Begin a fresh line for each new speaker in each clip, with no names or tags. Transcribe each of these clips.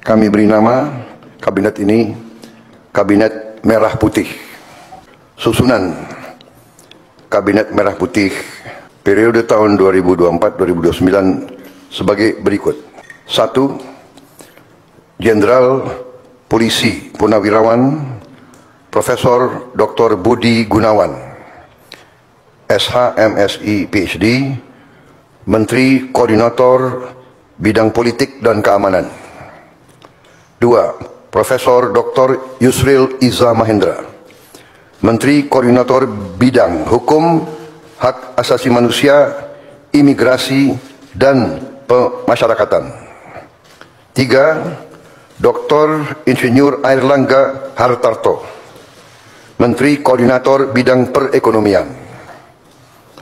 Kami beri nama kabinet ini Kabinet Merah Putih. Susunan Kabinet Merah Putih periode tahun 2024-2029 sebagai berikut. 1. Jenderal Polisi Purnawirawan Profesor Dr. Budi Gunawan, SH, MSI, PhD, Menteri Koordinator Bidang Politik dan Keamanan. 2. Profesor Dr. Yusril Iza Mahendra, Menteri Koordinator Bidang Hukum, Hak Asasi Manusia, Imigrasi, dan Pemasyarakatan. 3. Dr. Insinyur Airlangga Hartarto, Menteri Koordinator Bidang Perekonomian.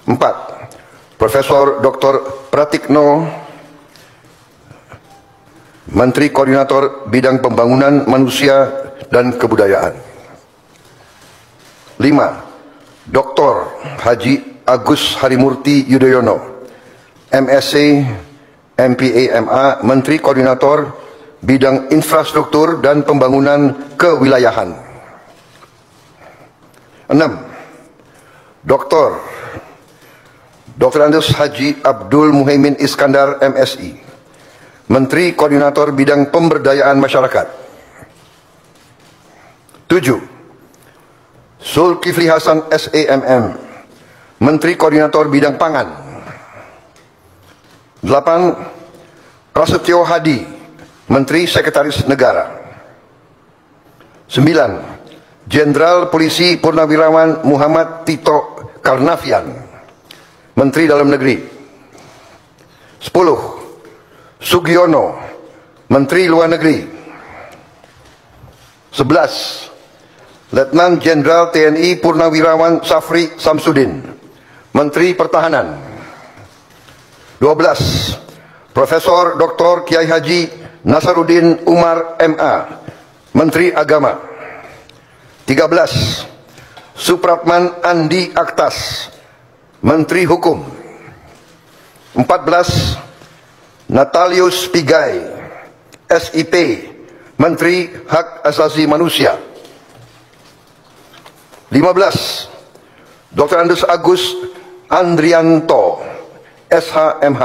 4. Profesor Dr. Pratikno, Menteri Koordinator Bidang Pembangunan Manusia dan Kebudayaan. 5. Dr. Haji Agus Harimurti Yudhoyono, MSc, MPA, MA, Menteri Koordinator Bidang Infrastruktur dan Pembangunan Kewilayahan. 6. Dr. Andes Haji Abdul Muhaimin Iskandar, MSI, Menteri Koordinator Bidang Pemberdayaan Masyarakat. 7. Zulkifli Hasan, SEMM, Menteri Koordinator Bidang Pangan. 8. Prasetyo Hadi, Menteri Sekretaris Negara. 9. Jenderal Polisi Purnawirawan Muhammad Tito Karnavian, Menteri Dalam Negeri. 10. Sugiono, Menteri Luar Negeri. 11. Letnan Jenderal TNI Purnawirawan Safri Samsudin, Menteri Pertahanan. 12. Profesor Dr. Kiai Haji Nasaruddin Umar, MA, Menteri Agama. 13. Supratman Andi Aktas, Menteri Hukum. 14. Natalius Pigai, SIP, Menteri Hak Asasi Manusia. 15. Dr. Andes Agus Andrianto, SHMH,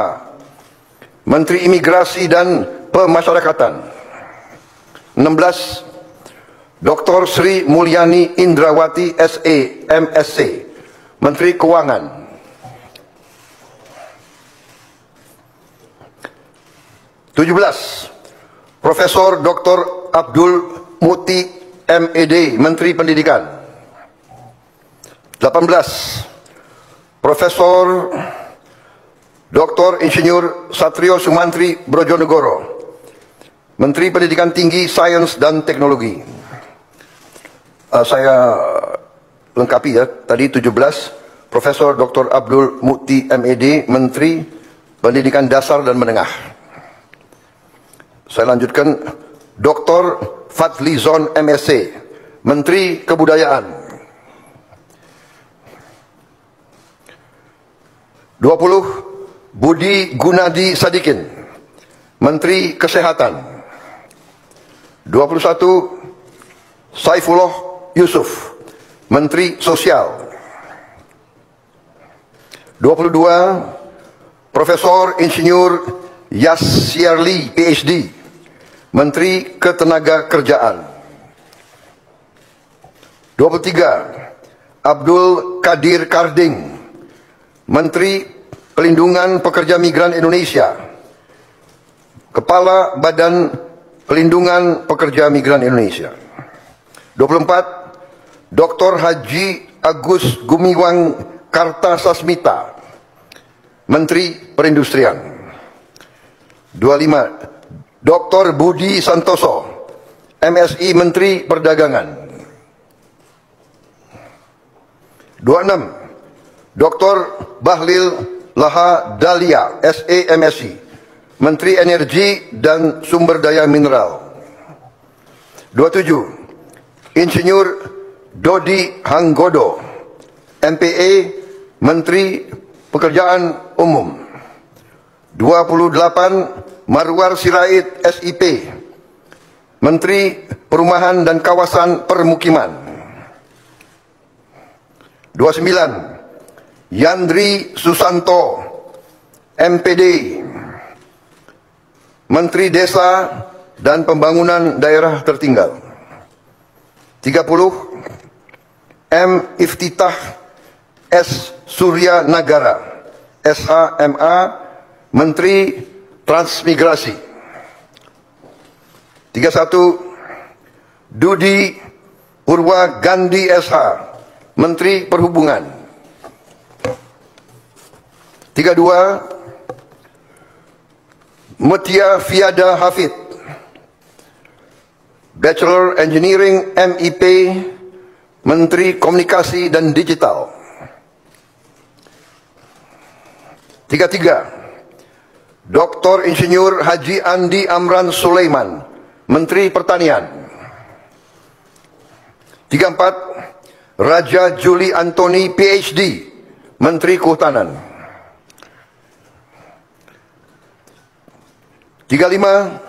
Menteri Imigrasi dan Pemasyarakatan. 16. Dr. Sri Mulyani Indrawati, SE, MSc, Menteri Keuangan. 17. Profesor Dr. Abdul Muti, MED, Menteri Pendidikan. 18. Profesor Dr. Insinyur Satrio Sumantri Brojonegoro, Menteri Pendidikan Tinggi, Sains dan Teknologi. Saya lengkapi ya, tadi 17. Profesor Dr. Abdul Muti, MED, Menteri Pendidikan Dasar dan Menengah. Saya lanjutkan, Dr. Fadlizon, MSc, Menteri Kebudayaan. 20. Budi Gunadi Sadikin, Menteri Kesehatan. 21. Saifullah Yusuf, Menteri Sosial. 22. Profesor Insinyur Yasyarli, PhD, Menteri Ketenagakerjaan. 23. Abdul Qadir Karding, Menteri Pelindungan Pekerja Migran Indonesia, Kepala Badan Pelindungan Pekerja Migran Indonesia. 24. Dr. Haji Agus Gumiwang Kartasasmita, Menteri Perindustrian. 25. Dr. Budi Santoso, MSI, Menteri Perdagangan. 26. Dr. Bahlil Laha Dalia, SE, MSI, Menteri Energi dan Sumber Daya Mineral. 27. Insinyur Dodi Hanggodo, MPA, Menteri Pekerjaan Umum. 28. Marwar Sirait, SIP, Menteri Perumahan dan Kawasan Permukiman. 29. Yandri Susanto, MPD, Menteri Desa dan Pembangunan Daerah Tertinggal. 30. M. Iftitah S. Surya Nagara, SHMA, Menteri Transmigrasi. 31. Dudi Purwa Gandhi SH, Menteri Perhubungan. 32. Mutia Fiada Hafid, Bachelor Engineering MIP, Menteri Komunikasi dan Digital. 33. Dr. Insinyur Haji Andi Amran Sulaiman, Menteri Pertanian. 34. Raja Juli Antoni PhD, Menteri Kehutanan. 35.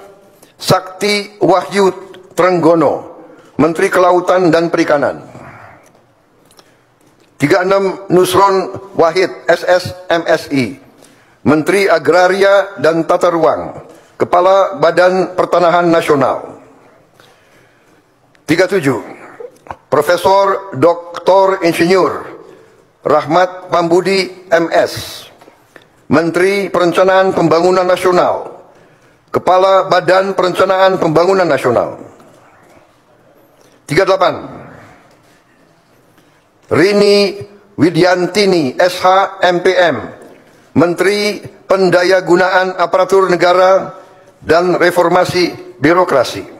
Sakti Wahyu Trenggono, Menteri Kelautan dan Perikanan. 36. Nusron Wahid SS MSI, Menteri Agraria dan Tata Ruang, Kepala Badan Pertanahan Nasional. 37. Profesor Dr. Insinyur Rahmat Pambudi MS, Menteri Perencanaan Pembangunan Nasional, Kepala Badan Perencanaan Pembangunan Nasional. 38. Rini Widyantini SH MPM, Menteri Pendayagunaan Aparatur Negara dan Reformasi Birokrasi.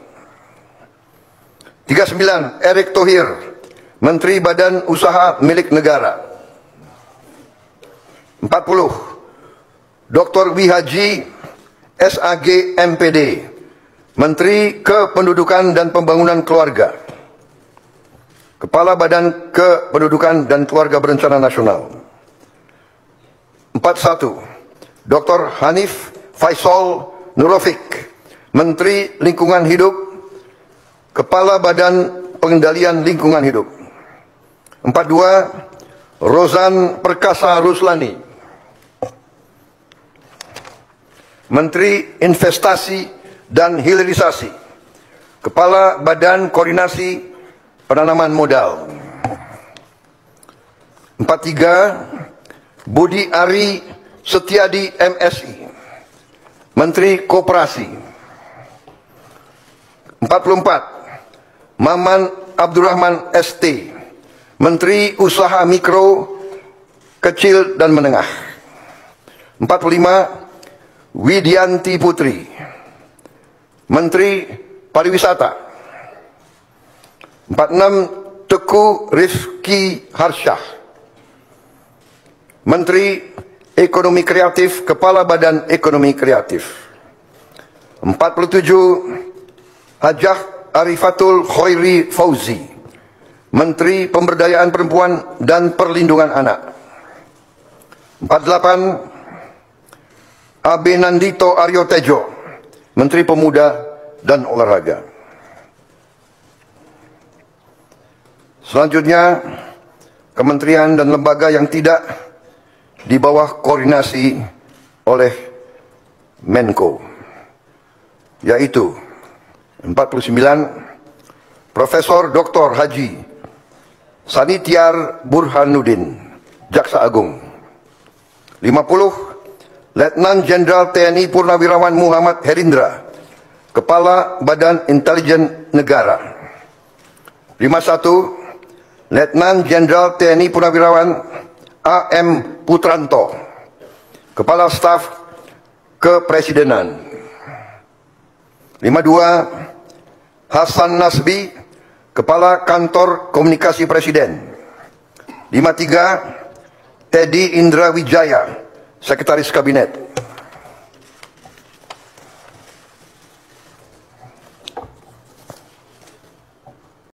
39. Erick Thohir, Menteri Badan Usaha Milik Negara. 40. Dr. Wihaji SAG MPD, Menteri Kependudukan dan Pembangunan Keluarga, Kepala Badan Kependudukan dan Keluarga Berencana Nasional. 41. Dr. Hanif Faisal Nurofik, Menteri Lingkungan Hidup, Kepala Badan Pengendalian Lingkungan Hidup. 42. Rozan Perkasa Ruslani, Menteri Investasi dan Hilirisasi, Kepala Badan Koordinasi Penanaman Modal. 43. Budi Ari Setiadi MSI, Menteri Koperasi. 44. Maman Abdurrahman ST, Menteri Usaha Mikro, Kecil dan Menengah. 45. Widianti Putri, Menteri Pariwisata. 46. Teguh Rifki Harsyah, Menteri Ekonomi Kreatif, Kepala Badan Ekonomi Kreatif. 47. Hajah Arifatul Khoiri Fauzi, Menteri Pemberdayaan Perempuan dan Perlindungan Anak. 48. Abenandito Aryo Tejo, Menteri Pemuda dan Olahraga. Selanjutnya, kementerian dan lembaga yang tidak di bawah koordinasi oleh Menko, yaitu 49. Profesor Dr. Haji Sanitiar Burhanuddin, Jaksa Agung. 50. Letnan Jenderal TNI Purnawirawan Muhammad Herindra, Kepala Badan Intelijen Negara. 51. Letnan Jenderal TNI Purnawirawan AM Putranto, Kepala Staf Kepresidenan. 52. Hasan Nasbi, Kepala Kantor Komunikasi Presiden. 53. Teddy Indra Wijaya, Sekretaris Kabinet.